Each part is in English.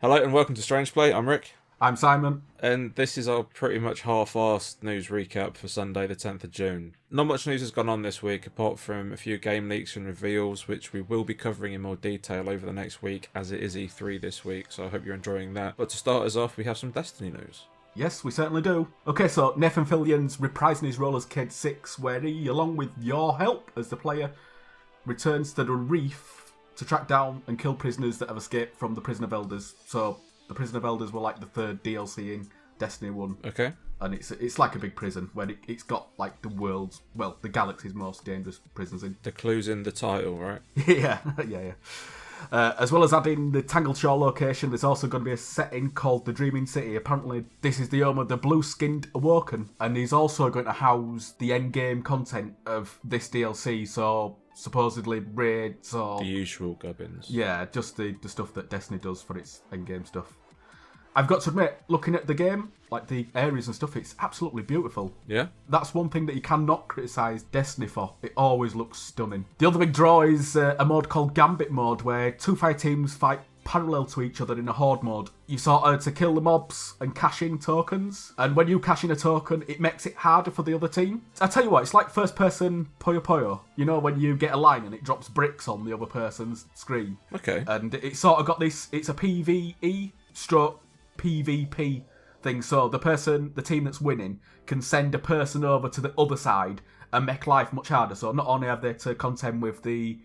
Hello and welcome to Strangeplay. I'm Rik. I'm Simon. And this is our pretty much half-arsed news recap for Sunday the 10th of June. Not much news has gone on this week apart from a few game leaks and reveals, which we will be covering in more detail over the next week as it is E3 this week, so I hope you're enjoying that. But to start us off, we have some Destiny news. Yes, we certainly do. Okay, so Nathan Fillion's reprising his role as Cade 6, where he, along with your help as the player, returns to the Reef to track down and kill prisoners that have escaped from the Prison of Elders. So the Prison of Elders were like the third DLC in Destiny 1. Okay. And it's like a big prison where it's got like the galaxy's most dangerous prisons in. The clue's in the title, right? yeah. As well as adding the Tangled Shore location, there's also going to be a setting called the Dreaming City. Apparently, this is the home of the Blue-Skinned Awoken, and he's also going to house the endgame content of this DLC, so supposedly raids or... The usual gubbins. Yeah, just the stuff that Destiny does for its endgame stuff. I've got to admit, looking at the game, like the areas and stuff, it's absolutely beautiful. Yeah? That's one thing that you cannot criticise Destiny for. It always looks stunning. The other big draw is a mode called Gambit mode, where two fire teams fight parallel to each other in a horde mode. You sort of to kill the mobs and cash in tokens, and when you cash in a token, it makes it harder for the other team. I tell you what, it's like first person Puyo Puyo. You know, when you get a line and it drops bricks on the other person's screen. Okay. And it sort of got this, it's a PvE stroke PvP thing, so the team that's winning can send a person over to the other side and make life much harder. So not only have they to contend with the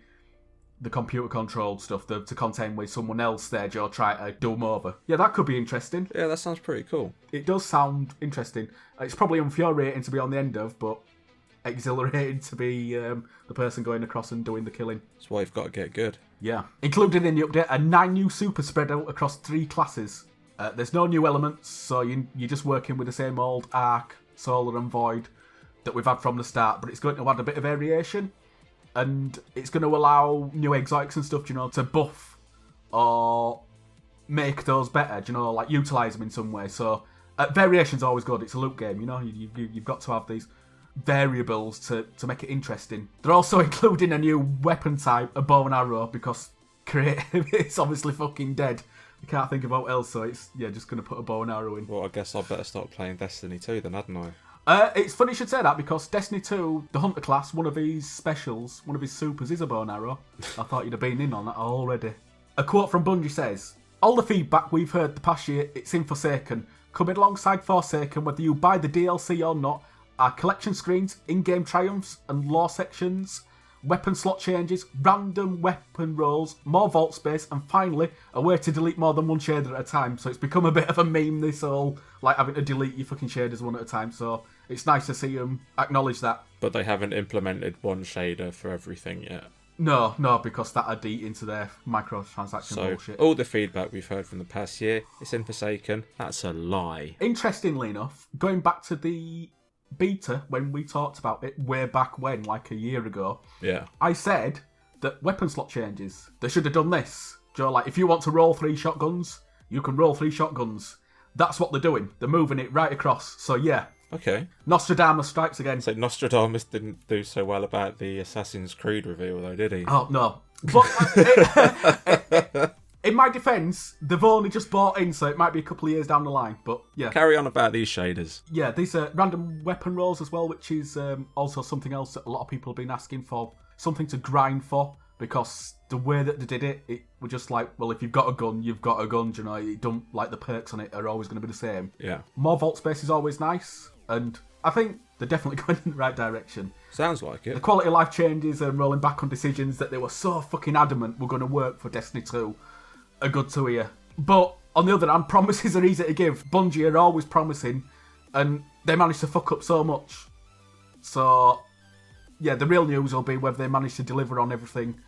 computer controlled stuff, to contend with someone else there or try to do them over. Yeah, that could be interesting. Yeah, that sounds pretty cool. It does sound interesting. It's probably infuriating to be on the end of, but exhilarating to be the person going across and doing the killing. That's why you've got to get good. Yeah. Included in the update are 9 new super spread out across 3 classes. There's no new elements, so you're just working with the same old Arc, Solar and Void that we've had from the start, but it's going to add a bit of variation, and it's going to allow new exotics and stuff, to buff or make those better, like utilise them in some way. So variation's always good. It's a loop game, you've got to have these variables to make it interesting. They're also including a new weapon type, a bow and arrow, because creative is obviously fucking dead. I can't think of what else, so it's just going to put a bow and arrow in. Well, I guess I better start playing Destiny 2 then, hadn't I? It's funny you should say that, because Destiny 2, the Hunter class, one of his specials, one of his supers is a bow and arrow. I thought you'd have been in on that already. A quote from Bungie says, "All the feedback we've heard the past year, it's in Forsaken. Coming alongside Forsaken, whether you buy the DLC or not, are collection screens, in-game triumphs and lore sections, weapon slot changes, random weapon rolls, more vault space, and finally, a way to delete more than one shader at a time." So it's become a bit of a meme, this whole, like, having to delete your fucking shaders one at a time. So it's nice to see them acknowledge that. But they haven't implemented one shader for everything yet. No, because that'd eat into their microtransaction bullshit. All the feedback we've heard from the past year, it's in Forsaken. That's a lie. Interestingly enough, going back to the beta when we talked about it way back when, like a year ago, I said that weapon slot changes, they should have done this. Like, if you want to roll 3 shotguns, you can roll 3 shotguns. That's what they're doing. They're moving it right across. So yeah. Okay. Nostradamus strikes again. So Nostradamus didn't do so well about the Assassin's Creed reveal, though, did he? Oh no. But in my defence, they've only just bought in, so it might be a couple of years down the line, but yeah. Carry on about these shaders. Yeah, these are random weapon rolls as well, which is also something else that a lot of people have been asking for. Something to grind for, because the way that they did it, it was just like, well, if you've got a gun, you've got a gun, it don't, like, the perks on it are always going to be the same. Yeah. More vault space is always nice, and I think they're definitely going in the right direction. Sounds like it. The quality of life changes and rolling back on decisions that they were so fucking adamant were going to work for Destiny 2 are good to hear. But on the other hand, promises are easy to give. Bungie are always promising, and they manage to fuck up so much. So, yeah, the real news will be whether they manage to deliver on everything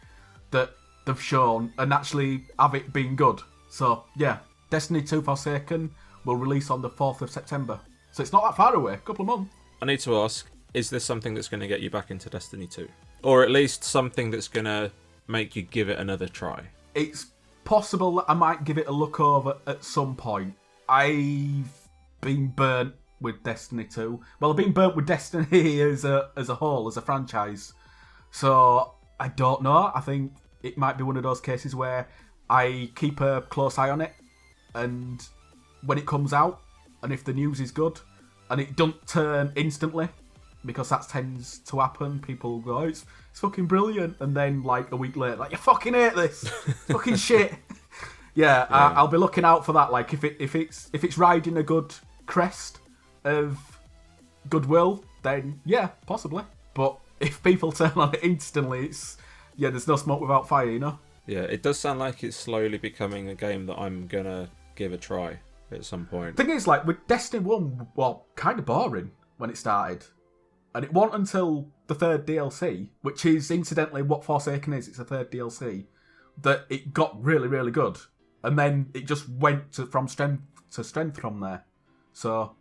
that they've shown and actually have it been good. So, yeah, Destiny 2 Forsaken will release on the 4th of September. So it's not that far away, a couple of months. I need to ask, is this something that's going to get you back into Destiny 2? Or at least something that's going to make you give it another try? It's possible that I might give it a look over at some point. I've been burnt with Destiny 2. Well, I've been burnt with Destiny as a whole, as a franchise. So, I don't know. I think it might be one of those cases where I keep a close eye on it and when it comes out, and if the news is good, and it don't turn instantly, because that tends to happen, people go, oh, it's fucking brilliant, and then like a week later, like, you fucking hate this, fucking shit. Yeah, I'll be looking out for that. Like if it's riding a good crest of goodwill, then yeah, possibly. But if people turn on it instantly, there's no smoke without fire, you know? Yeah, it does sound like it's slowly becoming a game that I'm gonna give a try at some point. Thing is, like, with Destiny 1, well, kind of boring when it started. And it wasn't until the third DLC, which is incidentally what Forsaken is, it's a third DLC, that it got really, really good. And then it just went from strength to strength from there. So,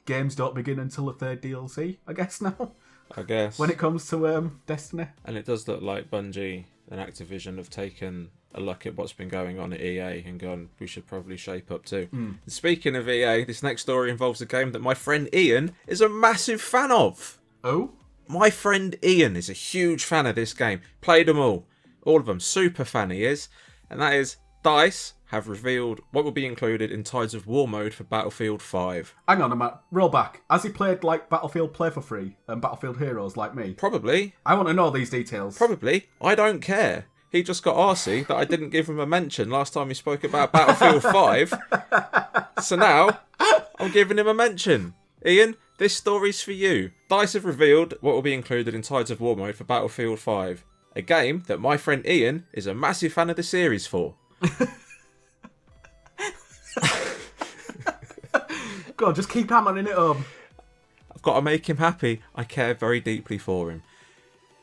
games don't begin until the third DLC, I guess, now. I guess. When it comes to Destiny. And it does look like Bungie and Activision have taken a look at what's been going on at EA and gone, we should probably shape up too. Speaking of EA, this next story involves a game that my friend Ian is a massive fan of. Oh? My friend Ian is a huge fan of this game. Played them all of them. Super fan he is. And that is, DICE have revealed what will be included in Tides of War mode for Battlefield 5. Hang on a minute, roll back. Has he played like Battlefield Play for Free and Battlefield Heroes like me? Probably. I want to know these details. Probably. I don't care. He just got arsey that I didn't give him a mention last time he spoke about Battlefield 5. So now, I'm giving him a mention. Ian, this story's for you. DICE have revealed what will be included in Tides of War mode for Battlefield 5. A game that my friend Ian is a massive fan of the series for. Go on, just keep hammering it home. I've got to make him happy. I care very deeply for him.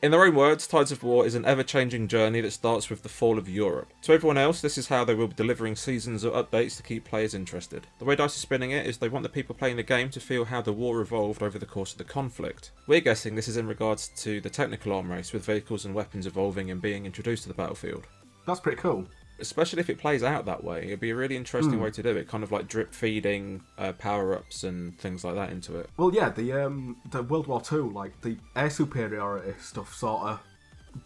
In their own words, Tides of War is an ever-changing journey that starts with the fall of Europe. To everyone else, this is how they will be delivering seasons of updates to keep players interested. The way DICE is spinning it is they want the people playing the game to feel how the war evolved over the course of the conflict. We're guessing this is in regards to the technical arm race, with vehicles and weapons evolving and being introduced to the battlefield. That's pretty cool. Especially if it plays out that way. It'd be a really interesting way to do it, kind of like drip feeding power-ups and things like that into it. Well, yeah, the World War II, like the air superiority stuff sort of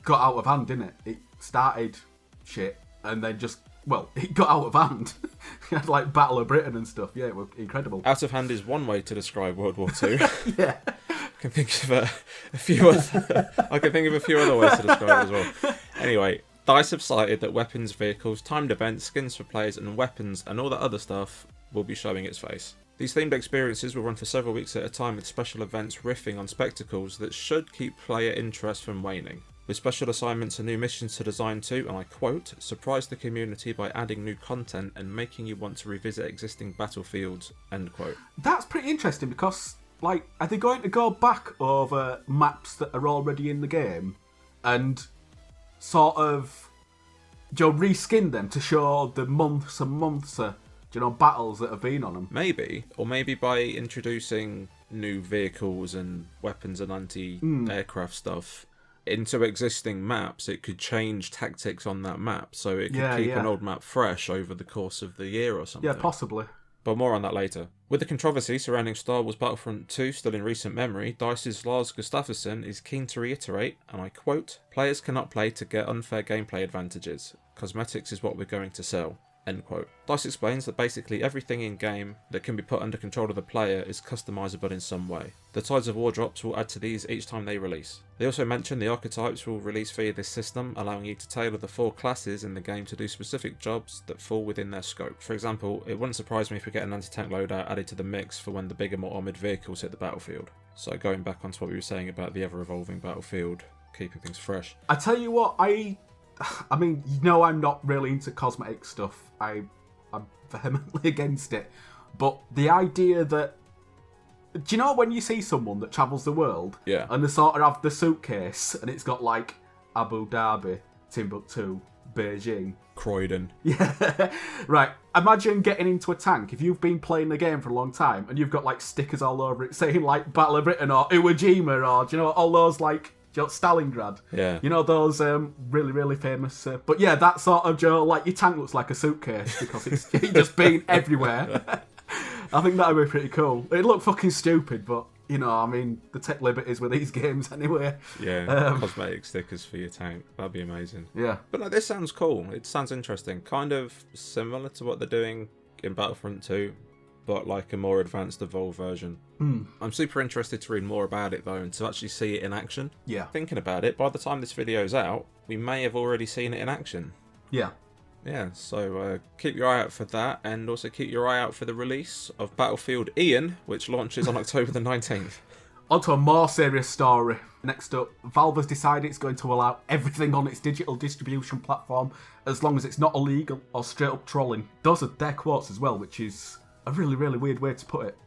got out of hand, didn't it? It started shit and then just, well, it got out of hand. You had like Battle of Britain and stuff. Yeah, it was incredible. Out of hand is one way to describe World War II. Yeah. I can think of a few other ways to describe it as well. Anyway, DICE have cited that weapons, vehicles, timed events, skins for players and weapons and all that other stuff will be showing its face. These themed experiences will run for several weeks at a time with special events riffing on spectacles that should keep player interest from waning. With special assignments and new missions to design to, and I quote, surprise the community by adding new content and making you want to revisit existing battlefields, end quote. That's pretty interesting because, like, are they going to go back over maps that are already in the game and sort of, reskin them to show the months and months of, battles that have been on them? Maybe. Or maybe by introducing new vehicles and weapons and anti-aircraft stuff into existing maps, it could change tactics on that map, so it could keep an old map fresh over the course of the year or something. Yeah, possibly. But more on that later. With the controversy surrounding Star Wars Battlefront 2 still in recent memory, DICE's Lars Gustafsson is keen to reiterate, and I quote, players cannot play to get unfair gameplay advantages. Cosmetics is what we're going to sell. End quote. DICE explains that basically everything in-game that can be put under control of the player is customizable in some way. The Tides of War drops will add to these each time they release. They also mention the archetypes will release via this system, allowing you to tailor the 4 classes in the game to do specific jobs that fall within their scope. For example, it wouldn't surprise me if we get an anti-tank loadout added to the mix for when the bigger, more armoured vehicles hit the battlefield. So going back onto what we were saying about the ever-evolving battlefield, keeping things fresh. I tell you what, I mean, I'm not really into cosmetic stuff. I'm vehemently against it. But the idea that... Do you know when you see someone that travels the world? Yeah. And they sort of have the suitcase and it's got like Abu Dhabi, Timbuktu, Beijing. Croydon. Yeah. Right. Imagine getting into a tank. If you've been playing the game for a long time and you've got like stickers all over it saying like Battle of Britain or Iwo Jima or, all those like... Stalingrad. Yeah. Those really, really famous... but yeah, that sort of, like your tank looks like a suitcase because it's just been everywhere. I think that would be pretty cool. It'd look fucking stupid, but, the tech liberties with these games anyway. Yeah, cosmetic stickers for your tank. That'd be amazing. Yeah. But no, this sounds cool. It sounds interesting. Kind of similar to what they're doing in Battlefront 2, but like a more advanced Evolved version. I'm super interested to read more about it though, and to actually see it in action. Yeah. Thinking about it, by the time this video's out, we may have already seen it in action. Yeah. Yeah, so keep your eye out for that, and also keep your eye out for the release of Battlefield Ian, which launches on October the 19th. On to a more serious story. Next up, Valve has decided it's going to allow everything on its digital distribution platform as long as it's not illegal or straight up trolling. Those are their quotes as well, which is a really, really weird way to put it.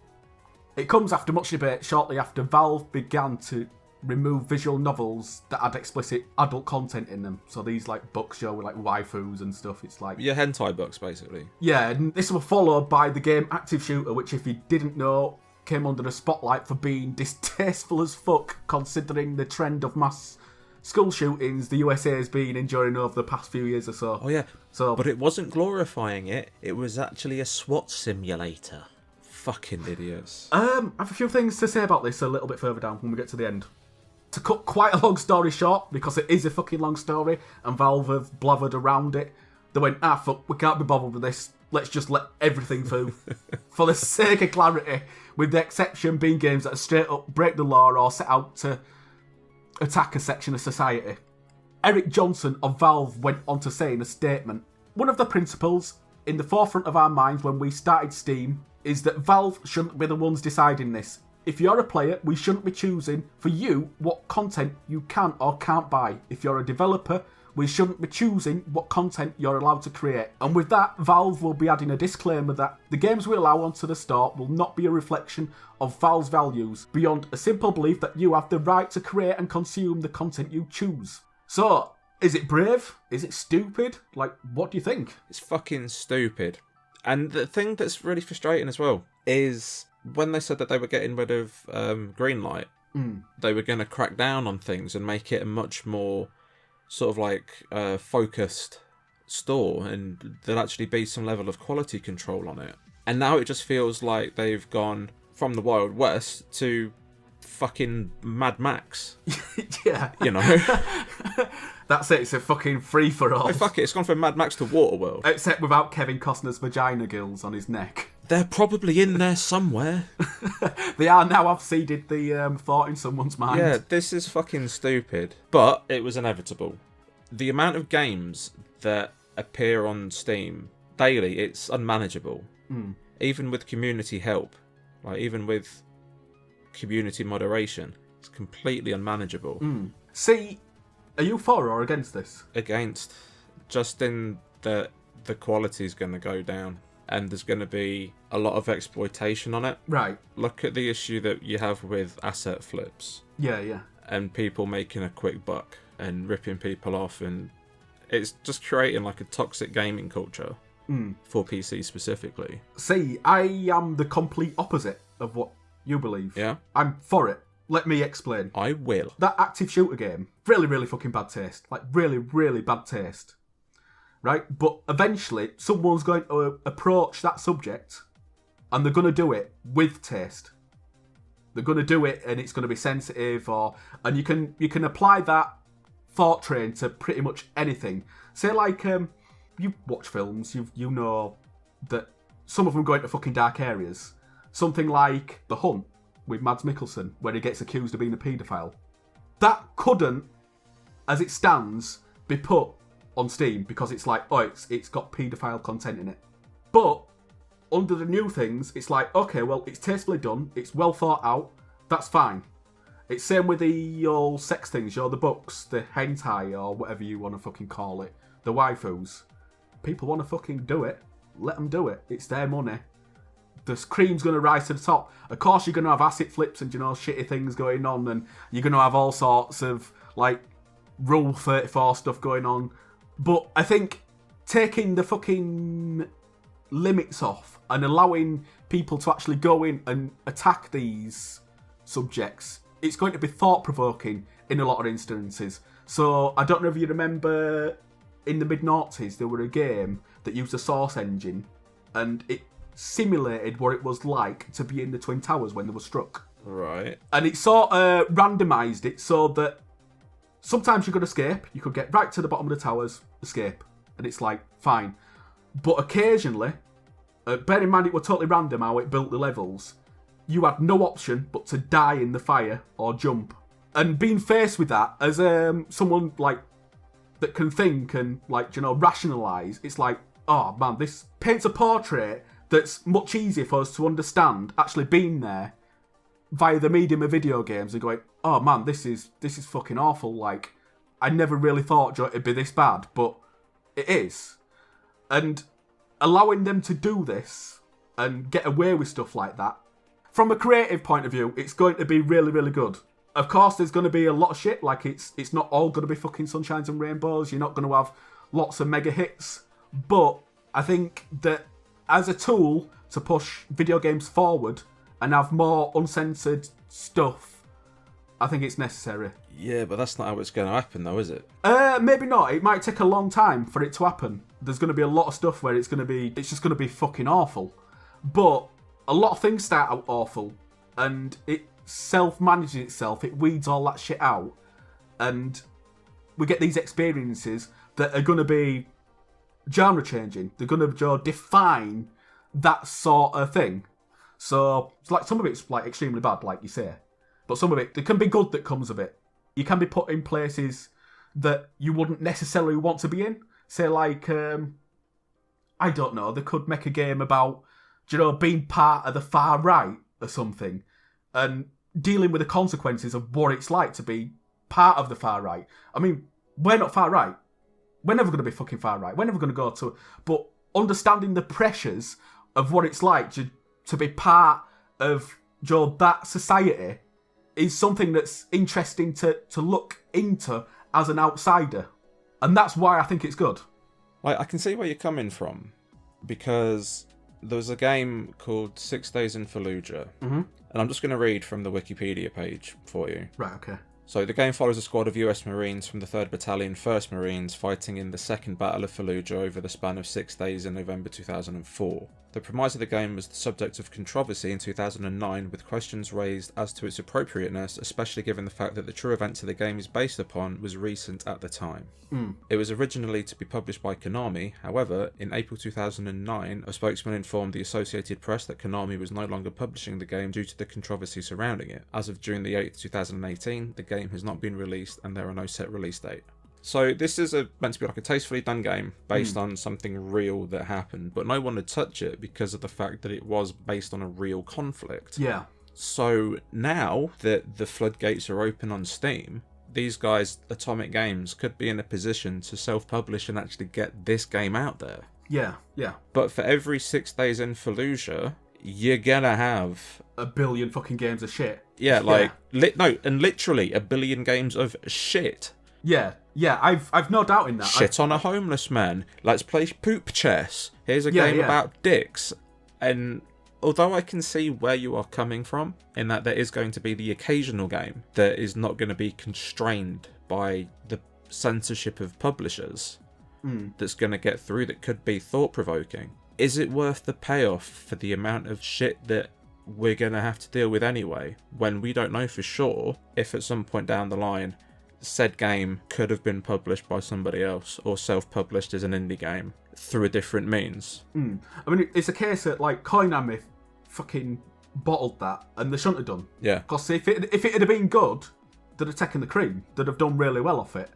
It comes after much debate shortly after Valve began to remove visual novels that had explicit adult content in them. So these like books show with like waifus and stuff. It's like hentai books, basically. Yeah, and this was followed by the game Active Shooter, which, if you didn't know, came under the spotlight for being distasteful as fuck, considering the trend of mass school shootings the USA has been enduring over the past few years or so. Oh yeah, so but it wasn't glorifying it. It was actually a SWAT simulator. Fucking idiots. I have a few things to say about this a little bit further down when we get to the end. To cut quite a long story short, because it is a fucking long story, and Valve have blathered around it, they went, fuck, we can't be bothered with this. Let's just let everything through. For the sake of clarity, with the exception being games that straight up break the law or set out to attack a section of society. Eric Johnson of Valve went on to say in a statement, one of the principles in the forefront of our minds when we started Steam is that Valve shouldn't be the ones deciding this. If you're a player, we shouldn't be choosing for you what content you can or can't buy. If you're a developer, we shouldn't be choosing what content you're allowed to create. And with that, Valve will be adding a disclaimer that the games we allow onto the store will not be a reflection of Valve's values, beyond a simple belief that you have the right to create and consume the content you choose. So, is it brave? Is it stupid? Like, what do you think? It's fucking stupid. And the thing that's really frustrating as well is when they said that they were getting rid of Greenlight, they were going to crack down on things and make it a much more sort of like focused store, and there'll actually be some level of quality control on it. And now it just feels like they've gone from the Wild West to fucking Mad Max. Yeah. You know? That's it, it's a fucking free-for-all. Oh, fuck it, it's gone from Mad Max to Waterworld. Except without Kevin Costner's vagina gills on his neck. They're probably in there somewhere. They are now. I've seeded the thought in someone's mind. Yeah, this is fucking stupid. But it was inevitable. The amount of games that appear on Steam daily, it's unmanageable. Even with community help, like even with community moderation, it's completely unmanageable. See, are you for or against this? Against. Just in that the quality's going to go down. And there's going to be a lot of exploitation on it. Right. Look at the issue that you have with asset flips. Yeah. And people making a quick buck and ripping people off. And it's just creating like a toxic gaming culture for PC specifically. See, I am the complete opposite of what you believe. Yeah? I'm for it. Let me explain. I will. That Active Shooter game, really, really fucking bad taste. Like, really, really bad taste. Right? But eventually, someone's going to approach that subject and they're going to do it with taste. They're going to do it and it's going to be sensitive, and you can apply that thought train to pretty much anything. Say like, you watch films, you know that some of them go into fucking dark areas. Something like The Hunt with Mads Mikkelsen, where he gets accused of being a paedophile. That couldn't, as it stands, be put on Steam because it's like, it's got paedophile content in it. But under the new things, it's like, okay, well, it's tastefully done, it's well thought out, that's fine. It's same with the old sex things, the books, the hentai or whatever you want to fucking call it, the waifus. People want to fucking do it, let them do it. It's their money. The cream's going to rise to the top. Of course, you're going to have asset flips and, shitty things going on, and you're going to have all sorts of, like, Rule 34 stuff going on. But I think taking the fucking limits off and allowing people to actually go in and attack these subjects, it's going to be thought-provoking in a lot of instances. So I don't know if you remember in the mid-noughties there were a game that used a Source engine and it simulated what it was like to be in the Twin Towers when they were struck. Right. And it sort of randomised it so that sometimes you could escape. You could get right to the bottom of the towers, escape. And it's like, fine. But occasionally, bear in mind it was totally random how it built the levels. You had no option but to die in the fire or jump. And being faced with that, as someone like that can think and rationalise, it's like, oh man, this paints a portrait that's much easier for us to understand, actually being there via the medium of video games and going, oh man, this is fucking awful. Like, I never really thought it'd be this bad, but it is. And allowing them to do this and get away with stuff like that, from a creative point of view, it's going to be really, really good. Of course, there's going to be a lot of shit. Like, it's not all going to be fucking sunshines and rainbows. You're not going to have lots of mega hits. But I think that as a tool to push video games forward and have more uncensored stuff, I think it's necessary. Yeah, but that's not how it's going to happen, though, is it? Maybe not. It might take a long time for it to happen. There's going to be a lot of stuff where it's just going to be fucking awful. But a lot of things start out awful, and it self-manages itself. It weeds all that shit out, and we get these experiences that are going to be genre-changing. They're going to define that sort of thing. So, it's like some of it's like extremely bad, like you say, but some of it, there can be good that comes of it. You can be put in places that you wouldn't necessarily want to be in. Say, like, I don't know, they could make a game about, being part of the far right or something, and dealing with the consequences of what it's like to be part of the far right. I mean, we're not far right. We're never going to be fucking far right. We're never going to go to... But understanding the pressures of what it's like to be part of that society is something that's interesting to look into as an outsider. And that's why I think it's good. Like, I can see where you're coming from, because there was a game called 6 Days in Fallujah, and I'm just going to read from the Wikipedia page for you. Right, okay. So the game follows a squad of US Marines from the 3rd Battalion 1st Marines fighting in the Second Battle of Fallujah over the span of 6 days in November 2004. The premise of the game was the subject of controversy in 2009, with questions raised as to its appropriateness, especially given the fact that the true events the game is based upon was recent at the time. It was originally to be published by Konami. However, in April 2009, a spokesman informed the Associated Press that Konami was no longer publishing the game due to the controversy surrounding it. As of June the 8th, 2018, the game has not been released and there are no set release date. So this is meant to be like a tastefully done game based on something real that happened, but no one would touch it because of the fact that it was based on a real conflict. Yeah. So now that the floodgates are open on Steam, these guys, Atomic Games, could be in a position to self-publish and actually get this game out there. Yeah, yeah. But for every 6 days in Fallujah, you're gonna have... a billion fucking games of shit. Yeah, like... Yeah. And literally a billion games of shit. Yeah, yeah, I've no doubt in that. Shit on a homeless man. Let's play poop chess. Here's a game about dicks. And although I can see where you are coming from, in that there is going to be the occasional game that is not going to be constrained by the censorship of publishers, that's going to get through, that could be thought-provoking. Is it worth the payoff for the amount of shit that we're going to have to deal with anyway, when we don't know for sure if at some point down the line said game could have been published by somebody else or self-published as an indie game through a different means? I mean, it's a case that, like, Konami fucking bottled that, and they shouldn't have done. Yeah. Because if it had been good, they'd have taken the cream. They'd have done really well off it.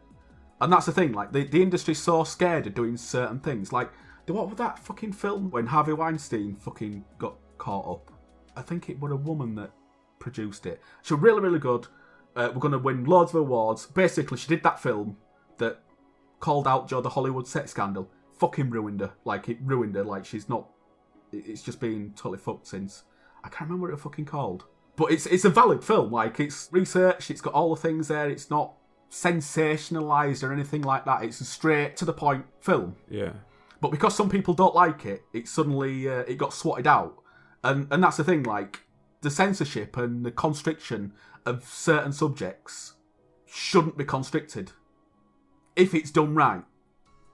And that's the thing, like, the industry's so scared of doing certain things. Like, what was that fucking film when Harvey Weinstein fucking got caught up? I think it was a woman that produced it. She was really, really good. We're going to win loads of awards. Basically, she did that film that called out the Hollywood sex scandal. Fucking ruined her. Like, it ruined her. Like, she's not... It's just been totally fucked since. I can't remember what it was fucking called. But it's a valid film. Like, it's researched. It's got all the things there. It's not sensationalised or anything like that. It's a straight to the point film. Yeah. But because some people don't like it, it suddenly it got swatted out. And that's the thing, like, the censorship and the constriction of certain subjects shouldn't be constricted if it's done right.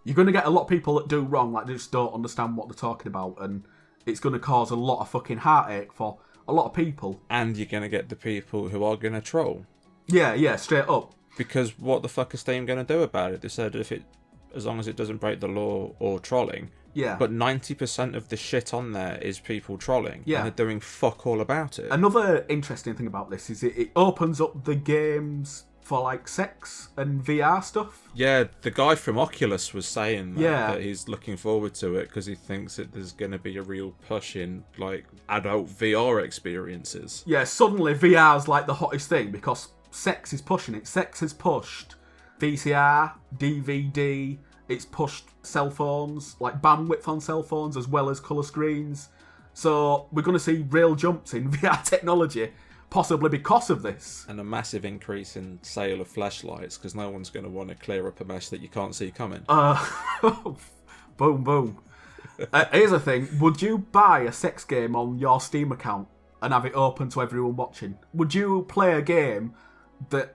You're going to get a lot of people that do wrong, like they just don't understand what they're talking about, and it's going to cause a lot of fucking heartache for a lot of people. And you're going to get the people who are going to troll. Yeah, straight up. Because what the fuck is Steam going to do about it? They said if it as long as it doesn't break the law or trolling. Yeah. But 90% of the shit on there is people trolling. Yeah. And they're doing fuck all about it. Another interesting thing about this is it opens up the games for like sex and VR stuff. Yeah, the guy from Oculus was saying Yeah. that he's looking forward to it because he thinks that there's going to be a real push in like adult VR experiences. Yeah, suddenly VR's like the hottest thing because sex is pushing it. Sex has pushed VCR, DVD, it's pushed cell phones, like bandwidth on cell phones as well as colour screens. So we're going to see real jumps in VR technology, possibly because of this. And a massive increase in sale of flashlights because no one's going to want to clear up a mess that you can't see coming. Boom, boom. Here's the thing. Would you buy a sex game on your Steam account and have it open to everyone watching? Would you play a game that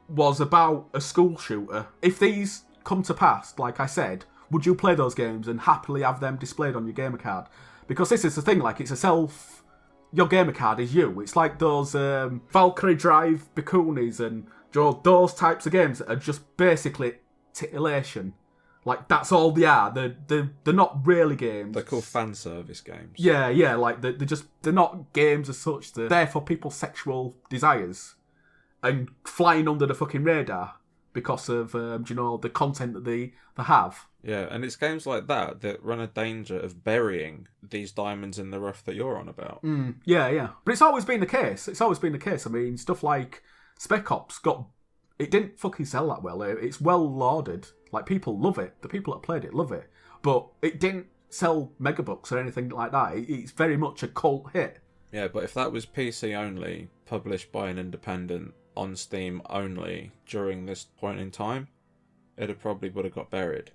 was about a school shooter? If these come to pass, like I said, would you play those games and happily have them displayed on your gamer card? Because this is the thing, like, it's your gamer card is you. It's like those Valkyrie Drive bikinis and those types of games that are just basically titillation. Like, that's all they are. They're not really games. They're called fan service games. Yeah, like, they're not games as such. They're there for people's sexual desires and flying under the fucking radar because of, the content that they have. Yeah, and it's games like that run a danger of burying these diamonds in the rough that you're on about. Yeah. But it's always been the case. I mean, stuff like Spec Ops it didn't fucking sell that well. It's well lauded. Like, people love it. The people that played it love it. But it didn't sell megabucks or anything like that. It's very much a cult hit. Yeah, but if that was PC only, published by an independent, on Steam only, during this point in time, it probably would have got buried.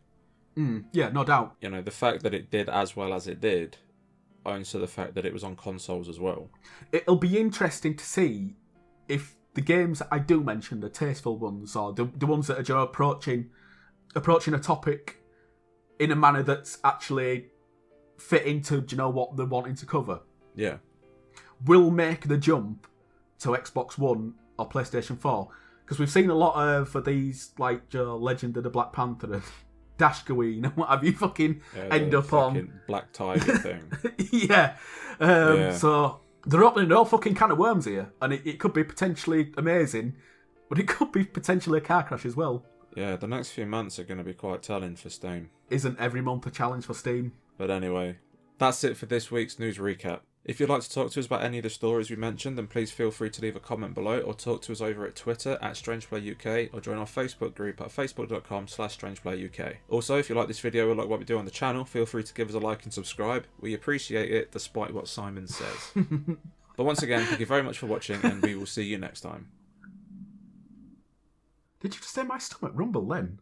Yeah, no doubt. You know, the fact that it did as well as it did owns to the fact that it was on consoles as well. It'll be interesting to see if the games that I do mention, the tasteful ones, or the ones that are approaching a topic in a manner that's actually fit into, what they're wanting to cover. Yeah. Will make the jump to Xbox One or PlayStation 4. Because we've seen a lot of these, like Legend of the Black Panther and Dash Gaween and what have you fucking end up on. Black Tiger thing. Yeah. So they're opening no fucking can of worms here. And it could be potentially amazing, but it could be potentially a car crash as well. Yeah, the next few months are going to be quite telling for Steam. Isn't every month a challenge for Steam? But anyway, that's it for this week's news recap. If you'd like to talk to us about any of the stories we mentioned, then please feel free to leave a comment below or talk to us over at Twitter at StrangePlayUK or join our Facebook group at facebook.com/StrangePlayUK. Also, if you like this video or like what we do on the channel, feel free to give us a like and subscribe. We appreciate it despite what Simon says. But once again, thank you very much for watching and we will see you next time. Did you just say my stomach rumble then?